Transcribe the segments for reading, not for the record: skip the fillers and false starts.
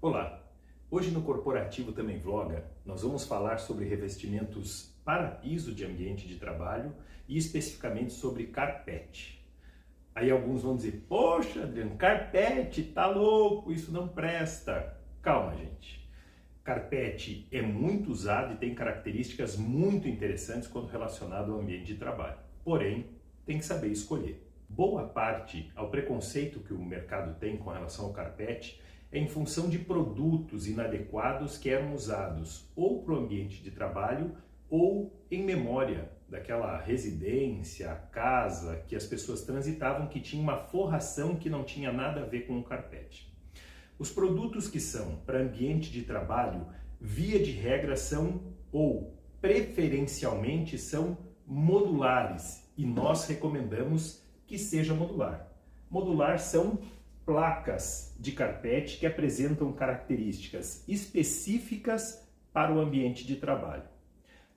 Olá! Hoje no Corporativo Também Vloga, nós vamos falar sobre revestimentos para piso de ambiente de trabalho e especificamente sobre carpete. Aí alguns vão dizer, poxa Adriano, carpete, tá louco, isso não presta. Calma gente, carpete é muito usado e tem características muito interessantes quando relacionado ao ambiente de trabalho. Porém, tem que saber escolher. Boa parte ao preconceito que o mercado tem com relação ao carpete é em função de produtos inadequados que eram usados ou para o ambiente de trabalho ou em memória daquela residência, casa que as pessoas transitavam que tinha uma forração que não tinha nada a ver com o carpete. Os produtos que são para ambiente de trabalho, via de regra são ou preferencialmente são modulares e nós recomendamos que seja modular. Modular são placas de carpete que apresentam características específicas para o ambiente de trabalho.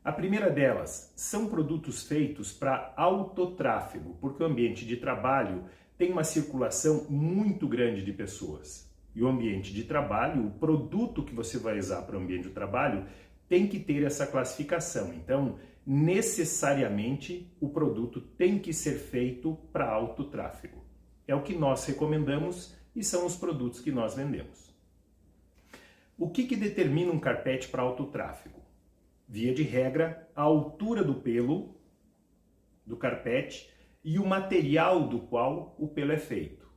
A primeira delas são produtos feitos para autotráfego, porque o ambiente de trabalho tem uma circulação muito grande de pessoas. E o ambiente de trabalho, o produto que você vai usar para o ambiente de trabalho, tem que ter essa classificação. Então, necessariamente, o produto tem que ser feito para autotráfego. É o que nós recomendamos e são os produtos que nós vendemos. O que determina um carpete para autotráfego? Via de regra, a altura do pelo do carpete e o material do qual o pelo é feito.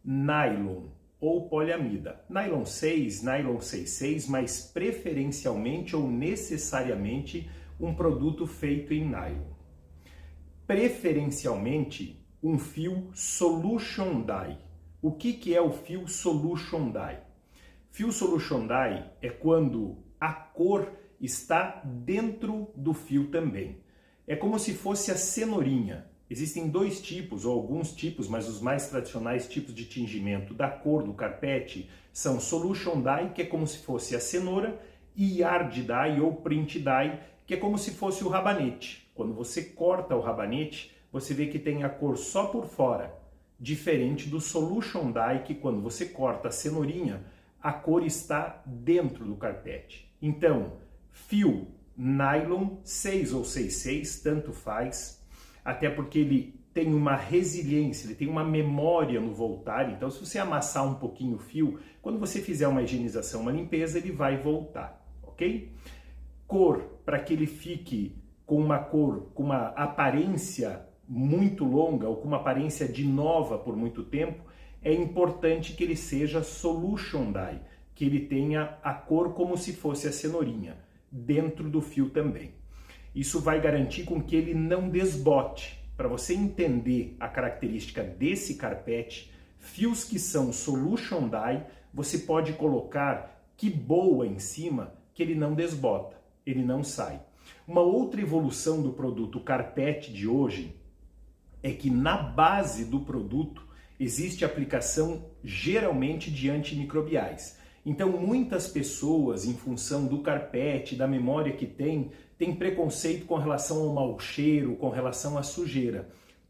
Nylon ou poliamida. Nylon 6, Nylon 6,6, mas preferencialmente ou necessariamente um produto feito em nylon. Preferencialmente, um fio Solution Dye. O que é o fio Solution Dye? Fio Solution Dye é quando a cor está dentro do fio também. É como se fosse a cenourinha. Existem dois tipos, ou alguns tipos, mas os mais tradicionais tipos de tingimento da cor do carpete são Solution Dye, que é como se fosse a cenoura, e Yard Dye ou Print Dye, que é como se fosse o rabanete. Quando você corta o rabanete, você vê que tem a cor só por fora, diferente do Solution Dye, que quando você corta a cenourinha, a cor está dentro do carpete. Então, fio nylon 6 ou 6,6, tanto faz, até porque ele tem uma resiliência, ele tem uma memória no voltar, então se você amassar um pouquinho o fio, quando você fizer uma higienização, uma limpeza, ele vai voltar, ok? Cor, para que ele fique com uma cor, com uma aparência muito longa ou com uma aparência de nova por muito tempo, é importante que ele seja Solution Dye, que ele tenha a cor como se fosse a cenourinha, dentro do fio também. Isso vai garantir com que ele não desbote. Para você entender a característica desse carpete, fios que são Solution Dye, você pode colocar que boa em cima, que ele não desbota, ele não sai. Uma outra evolução do produto carpete de hoje é que na base do produto existe aplicação geralmente de antimicrobiais. Então muitas pessoas, em função do carpete, da memória que tem preconceito com relação ao mau cheiro, com relação à sujeira.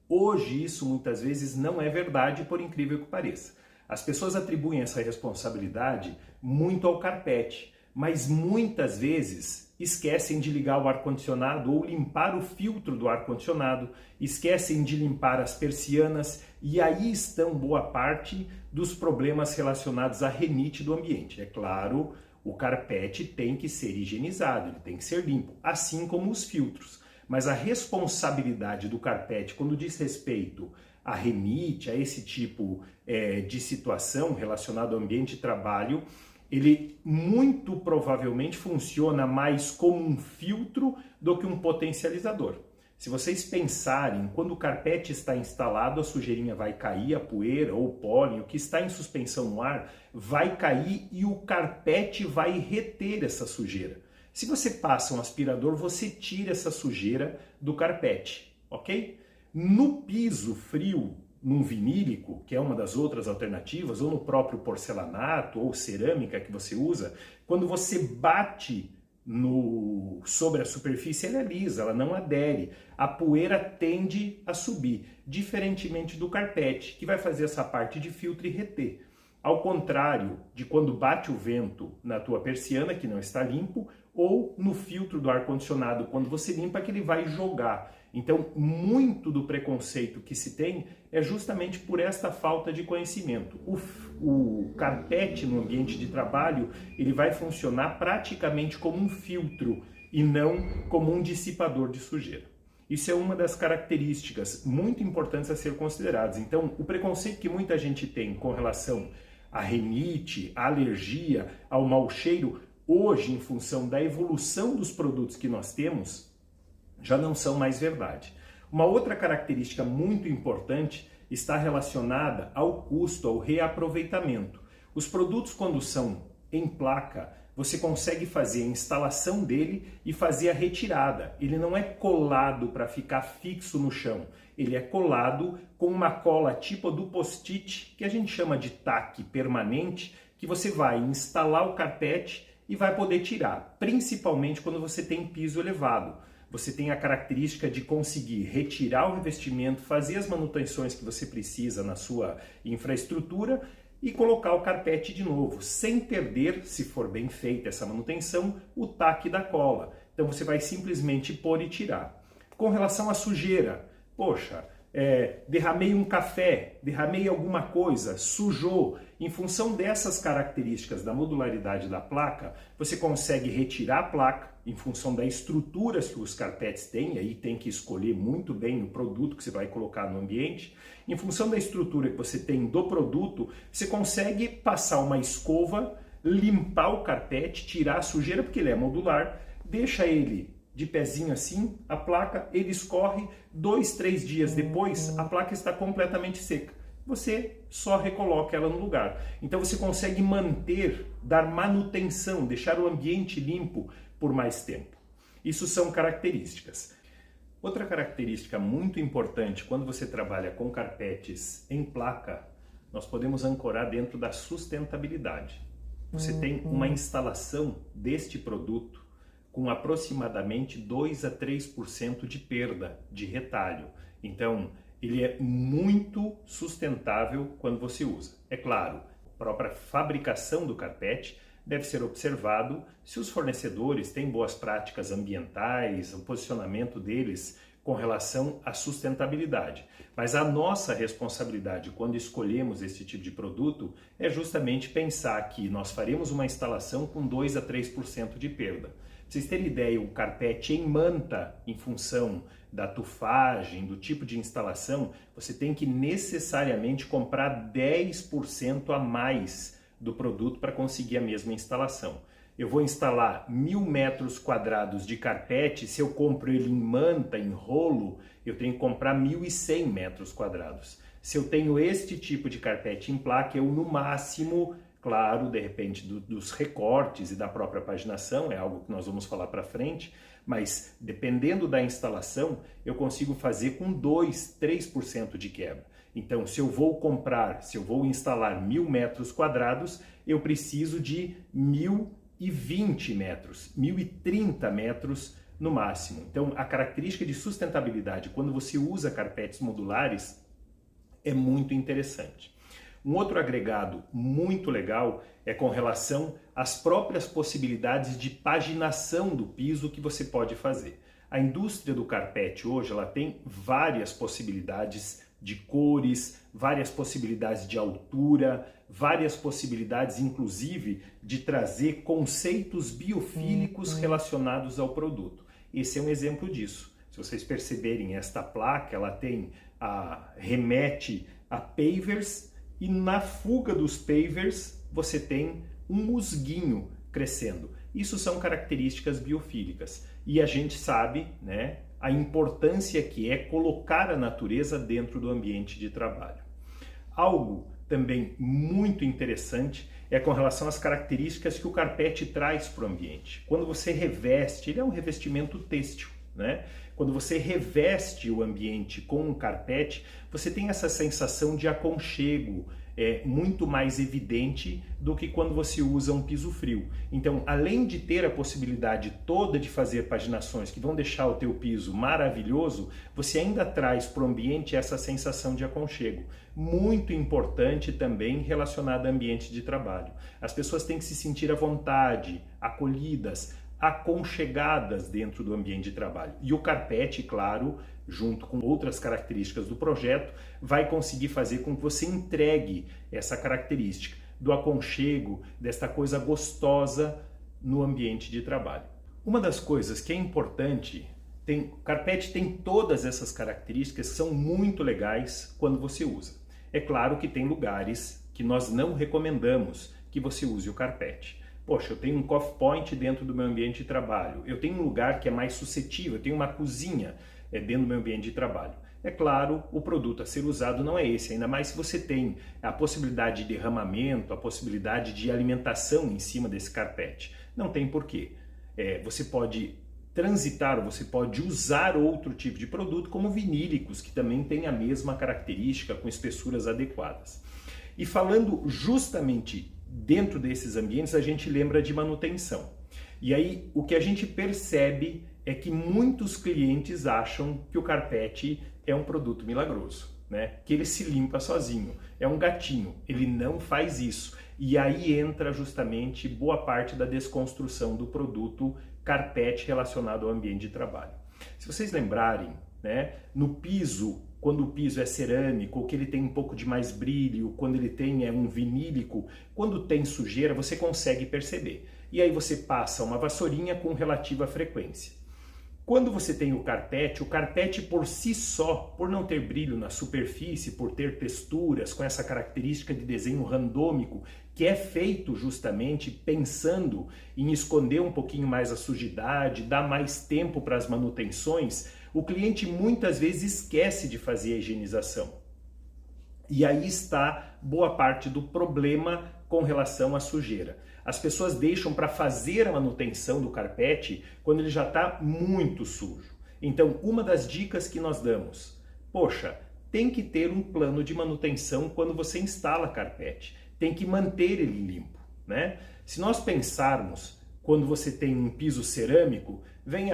Hoje isso muitas vezes não é verdade, por incrível que pareça. As pessoas atribuem essa responsabilidade muito ao carpete, mas muitas vezes esquecem de ligar o ar-condicionado ou limpar o filtro do ar-condicionado, esquecem de limpar as persianas e aí estão boa parte dos problemas relacionados à rinite do ambiente. É claro, o carpete tem que ser higienizado, ele tem que ser limpo, assim como os filtros. Mas a responsabilidade do carpete, quando diz respeito à rinite, a esse tipo de situação relacionada ao ambiente de trabalho, ele muito provavelmente funciona mais como um filtro do que um potencializador. Se vocês pensarem, quando o carpete está instalado, a sujeirinha vai cair, a poeira ou o pólen, o que está em suspensão no ar, vai cair e o carpete vai reter essa sujeira. Se você passa um aspirador, você tira essa sujeira do carpete, ok? No piso frio, num vinílico, que é uma das outras alternativas, ou no próprio porcelanato ou cerâmica que você usa, quando você bate sobre a superfície, ela é lisa, ela não adere. A poeira tende a subir, diferentemente do carpete, que vai fazer essa parte de filtro e reter. Ao contrário de quando bate o vento na tua persiana, que não está limpo, ou no filtro do ar-condicionado, quando você limpa, que ele vai jogar. Então, muito do preconceito que se tem é justamente por esta falta de conhecimento. O carpete no ambiente de trabalho, ele vai funcionar praticamente como um filtro e não como um dissipador de sujeira. Isso é uma das características muito importantes a ser consideradas. Então, o preconceito que muita gente tem com relação à rinite, à alergia, ao mau cheiro, hoje, em função da evolução dos produtos que nós temos, já não são mais verdade. Uma outra característica muito importante está relacionada ao custo, ao reaproveitamento. Os produtos, quando são em placa, você consegue fazer a instalação dele e fazer a retirada. Ele não é colado para ficar fixo no chão. Ele é colado com uma cola tipo do post-it, que a gente chama de taque permanente, que você vai instalar o carpete e vai poder tirar, principalmente quando você tem piso elevado. Você tem a característica de conseguir retirar o revestimento, fazer as manutenções que você precisa na sua infraestrutura e colocar o carpete de novo, sem perder, se for bem feita essa manutenção, o taque da cola. Então você vai simplesmente pôr e tirar. Com relação à sujeira, poxa, derramei um café, derramei alguma coisa, sujou. Em função dessas características da modularidade da placa, você consegue retirar a placa em função das estruturas que os carpetes têm, aí tem que escolher muito bem o produto que você vai colocar no ambiente. Em função da estrutura que você tem do produto, você consegue passar uma escova, limpar o carpete, tirar a sujeira, porque ele é modular, deixa ele de pezinho assim, a placa, ele escorre, 2, 3 dias depois, a placa está completamente seca. Você só recoloca ela no lugar. Então você consegue dar manutenção, deixar o ambiente limpo por mais tempo. Isso são características. Outra característica muito importante quando você trabalha com carpetes em placa, nós podemos ancorar dentro da sustentabilidade. Você tem uma instalação deste produto com aproximadamente 2 a 3% de perda de retalho. Então, ele é muito sustentável quando você usa. É claro, a própria fabricação do carpete deve ser observado se os fornecedores têm boas práticas ambientais, o posicionamento deles com relação à sustentabilidade. Mas a nossa responsabilidade quando escolhemos esse tipo de produto é justamente pensar que nós faremos uma instalação com 2 a 3% de perda. Pra vocês terem ideia, o carpete em manta, em função da tufagem, do tipo de instalação, você tem que necessariamente comprar 10% a mais do produto para conseguir a mesma instalação. Eu vou instalar 1.000 metros quadrados de carpete, se eu compro ele em manta, em rolo, eu tenho que comprar 1.100 metros quadrados. Se eu tenho este tipo de carpete em placa, eu no máximo, claro, de repente dos recortes e da própria paginação, é algo que nós vamos falar para frente, mas dependendo da instalação, eu consigo fazer com 2, 3% de quebra. Então, se eu vou instalar 1.000 metros quadrados, eu preciso de 1.020 metros, 1.030 metros no máximo. Então, a característica de sustentabilidade, quando você usa carpetes modulares, é muito interessante. Um outro agregado muito legal é com relação às próprias possibilidades de paginação do piso que você pode fazer. A indústria do carpete hoje ela tem várias possibilidades de cores, várias possibilidades de altura, várias possibilidades inclusive de trazer conceitos biofílicos relacionados ao produto. Esse é um exemplo disso. Se vocês perceberem, esta placa ela remete a pavers, e na fuga dos pavers você tem um musguinho crescendo. Isso são características biofílicas. E a gente sabe, né, a importância que é colocar a natureza dentro do ambiente de trabalho. Algo também muito interessante é com relação às características que o carpete traz para o ambiente. Quando você reveste, ele é um revestimento têxtil, né? Quando você reveste o ambiente com um carpete, você tem essa sensação de aconchego, é muito mais evidente do que quando você usa um piso frio. Então, além de ter a possibilidade toda de fazer paginações que vão deixar o teu piso maravilhoso, você ainda traz para o ambiente essa sensação de aconchego. Muito importante também relacionada a ambiente de trabalho. As pessoas têm que se sentir à vontade, acolhidas, aconchegadas dentro do ambiente de trabalho. E o carpete, claro, junto com outras características do projeto, vai conseguir fazer com que você entregue essa característica do aconchego, desta coisa gostosa no ambiente de trabalho. Uma das coisas que é importante, o carpete tem todas essas características que são muito legais quando você usa. É claro que tem lugares que nós não recomendamos que você use o carpete. Poxa, eu tenho um coffee point dentro do meu ambiente de trabalho, eu tenho um lugar que é mais suscetível, eu tenho uma cozinha dentro do meu ambiente de trabalho. É claro, o produto a ser usado não é esse, ainda mais se você tem a possibilidade de derramamento, a possibilidade de alimentação em cima desse carpete. Não tem porquê. Você pode transitar, ou você pode usar outro tipo de produto, como vinílicos, que também tem a mesma característica, com espessuras adequadas. E falando justamente dentro desses ambientes, a gente lembra de manutenção. E aí, o que a gente percebe é que muitos clientes acham que o carpete é um produto milagroso, né? Que ele se limpa sozinho, é um gatinho, ele não faz isso. E aí entra justamente boa parte da desconstrução do produto carpete relacionado ao ambiente de trabalho. Se vocês lembrarem, né, no piso, quando o piso é cerâmico, ou que ele tem um pouco de mais brilho, quando ele tem um vinílico, quando tem sujeira, você consegue perceber. E aí você passa uma vassourinha com relativa frequência. Quando você tem o carpete por si só, por não ter brilho na superfície, por ter texturas, com essa característica de desenho randômico, que é feito justamente pensando em esconder um pouquinho mais a sujidade, dar mais tempo para as manutenções, o cliente muitas vezes esquece de fazer a higienização. E aí está boa parte do problema com relação à sujeira. As pessoas deixam para fazer a manutenção do carpete quando ele já está muito sujo. Então, uma das dicas que nós damos, poxa, tem que ter um plano de manutenção quando você instala carpete. Tem que manter ele limpo, né? Se nós pensarmos, quando você tem um piso cerâmico, vem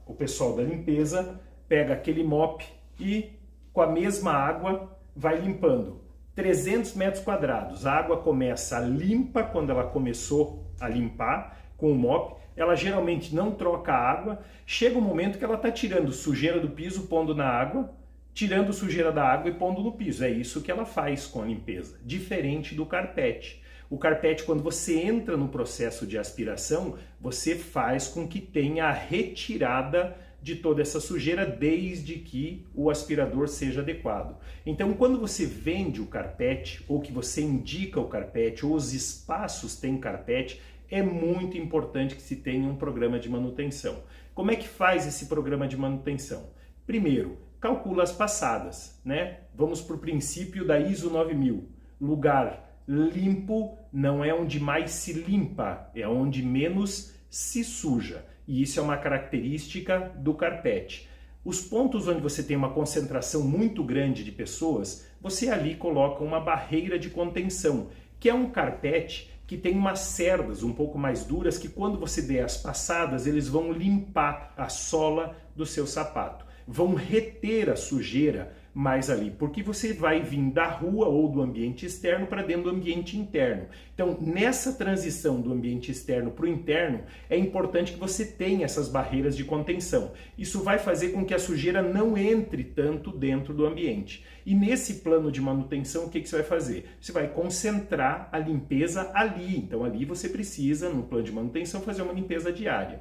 o pessoal da limpeza, pega aquele mop e com a mesma água vai limpando 300 metros quadrados. A água começa limpa quando ela começou a limpar com o mop. Ela geralmente não troca a água. Chega um momento que ela está tirando sujeira do piso, pondo na água, tirando sujeira da água e pondo no piso. É isso que ela faz com a limpeza, diferente do carpete. O carpete, quando você entra no processo de aspiração, você faz com que tenha a retirada de toda essa sujeira, desde que o aspirador seja adequado. Então, quando você vende o carpete, ou que você indica o carpete, ou os espaços têm carpete, é muito importante que se tenha um programa de manutenção. Como é que faz esse programa de manutenção? Primeiro, calcula as passadas, né? Vamos para o princípio da ISO 9000. Lugar limpo não é onde mais se limpa, é onde menos se suja. E isso é uma característica do carpete. Os pontos onde você tem uma concentração muito grande de pessoas, você ali coloca uma barreira de contenção, que é um carpete que tem umas cerdas um pouco mais duras que quando você der as passadas, eles vão limpar a sola do seu sapato. Vão reter a sujeira mais ali, porque você vai vir da rua ou do ambiente externo para dentro do ambiente interno. Então, nessa transição do ambiente externo para o interno, é importante que você tenha essas barreiras de contenção. Isso vai fazer com que a sujeira não entre tanto dentro do ambiente. E nesse plano de manutenção, o que você vai fazer? Você vai concentrar a limpeza ali. Então, ali você precisa, no plano de manutenção, fazer uma limpeza diária.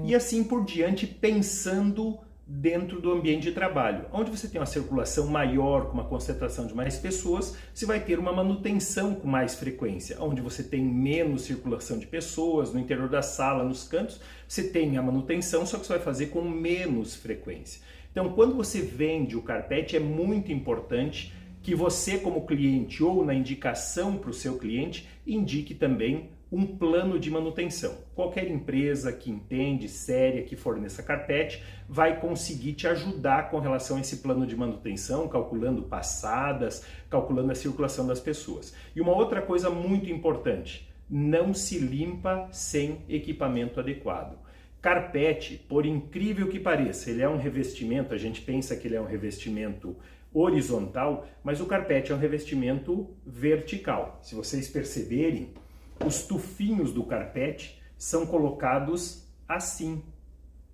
E assim por diante, pensando dentro do ambiente de trabalho. Onde você tem uma circulação maior, com uma concentração de mais pessoas, você vai ter uma manutenção com mais frequência. Onde você tem menos circulação de pessoas, no interior da sala, nos cantos, você tem a manutenção, só que você vai fazer com menos frequência. Então, quando você vende o carpete, é muito importante que você como cliente ou na indicação para o seu cliente indique também um plano de manutenção. Qualquer empresa que entende, séria, que forneça carpete, vai conseguir te ajudar com relação a esse plano de manutenção, calculando passadas, calculando a circulação das pessoas. E uma outra coisa muito importante, não se limpa sem equipamento adequado. Carpete, por incrível que pareça, ele é um revestimento, a gente pensa que ele é um revestimento horizontal, mas o carpete é um revestimento vertical. Se vocês perceberem, os tufinhos do carpete são colocados assim.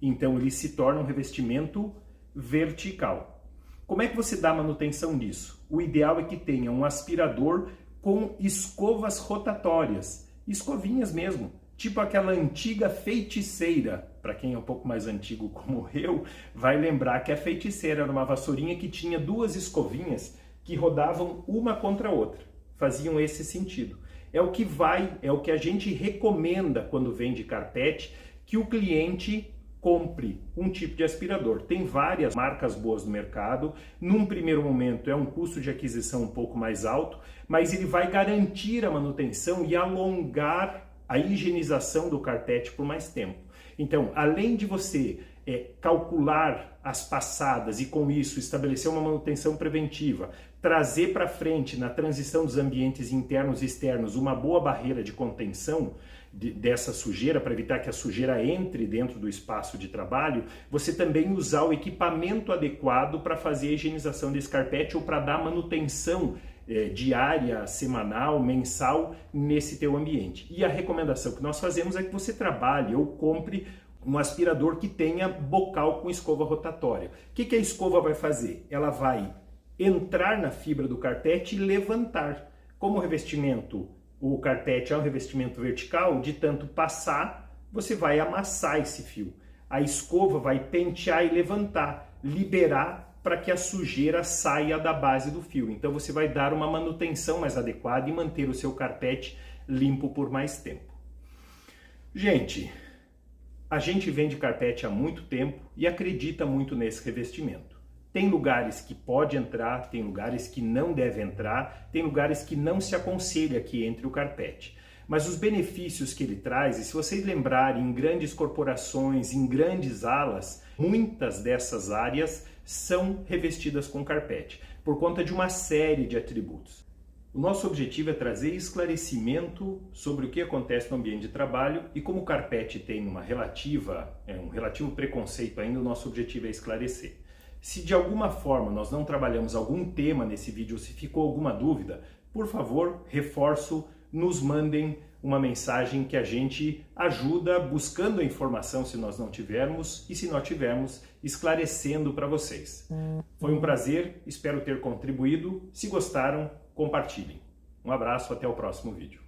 Então ele se torna um revestimento vertical. Como é que você dá manutenção disso? O ideal é que tenha um aspirador com escovas rotatórias, escovinhas mesmo, tipo aquela antiga feiticeira. Para quem é um pouco mais antigo como eu, vai lembrar que a feiticeira era uma vassourinha que tinha duas escovinhas que rodavam uma contra a outra, faziam esse sentido. É o que a gente recomenda quando vende carpete, que o cliente compre um tipo de aspirador. Tem várias marcas boas no mercado. Num primeiro momento é um custo de aquisição um pouco mais alto, mas ele vai garantir a manutenção e alongar a higienização do carpete por mais tempo. Então, além de você calcular as passadas e com isso estabelecer uma manutenção preventiva, trazer para frente na transição dos ambientes internos e externos uma boa barreira de contenção dessa sujeira, para evitar que a sujeira entre dentro do espaço de trabalho, você também usar o equipamento adequado para fazer a higienização desse carpete ou para dar manutenção diária, semanal, mensal nesse teu ambiente. E a recomendação que nós fazemos é que você trabalhe ou compre um aspirador que tenha bocal com escova rotatória. O que a escova vai fazer? Ela vai entrar na fibra do carpete e levantar. Como o carpete é um revestimento vertical, de tanto passar, você vai amassar esse fio. A escova vai pentear e levantar, liberar para que a sujeira saia da base do fio. Então você vai dar uma manutenção mais adequada e manter o seu carpete limpo por mais tempo. Gente, a gente vende carpete há muito tempo e acredita muito nesse revestimento. Tem lugares que pode entrar, tem lugares que não deve entrar, tem lugares que não se aconselha que entre o carpete. Mas os benefícios que ele traz, e se vocês lembrarem, em grandes corporações, em grandes alas, muitas dessas áreas são revestidas com carpete, por conta de uma série de atributos. O nosso objetivo é trazer esclarecimento sobre o que acontece no ambiente de trabalho e como o carpete tem um relativo preconceito ainda, o nosso objetivo é esclarecer. Se de alguma forma nós não trabalhamos algum tema nesse vídeo ou se ficou alguma dúvida, por favor, reforço, nos mandem uma mensagem que a gente ajuda buscando a informação se nós não tivermos e se nós tivermos, esclarecendo para vocês. Foi um prazer, espero ter contribuído. Se gostaram, compartilhem. Um abraço, até o próximo vídeo.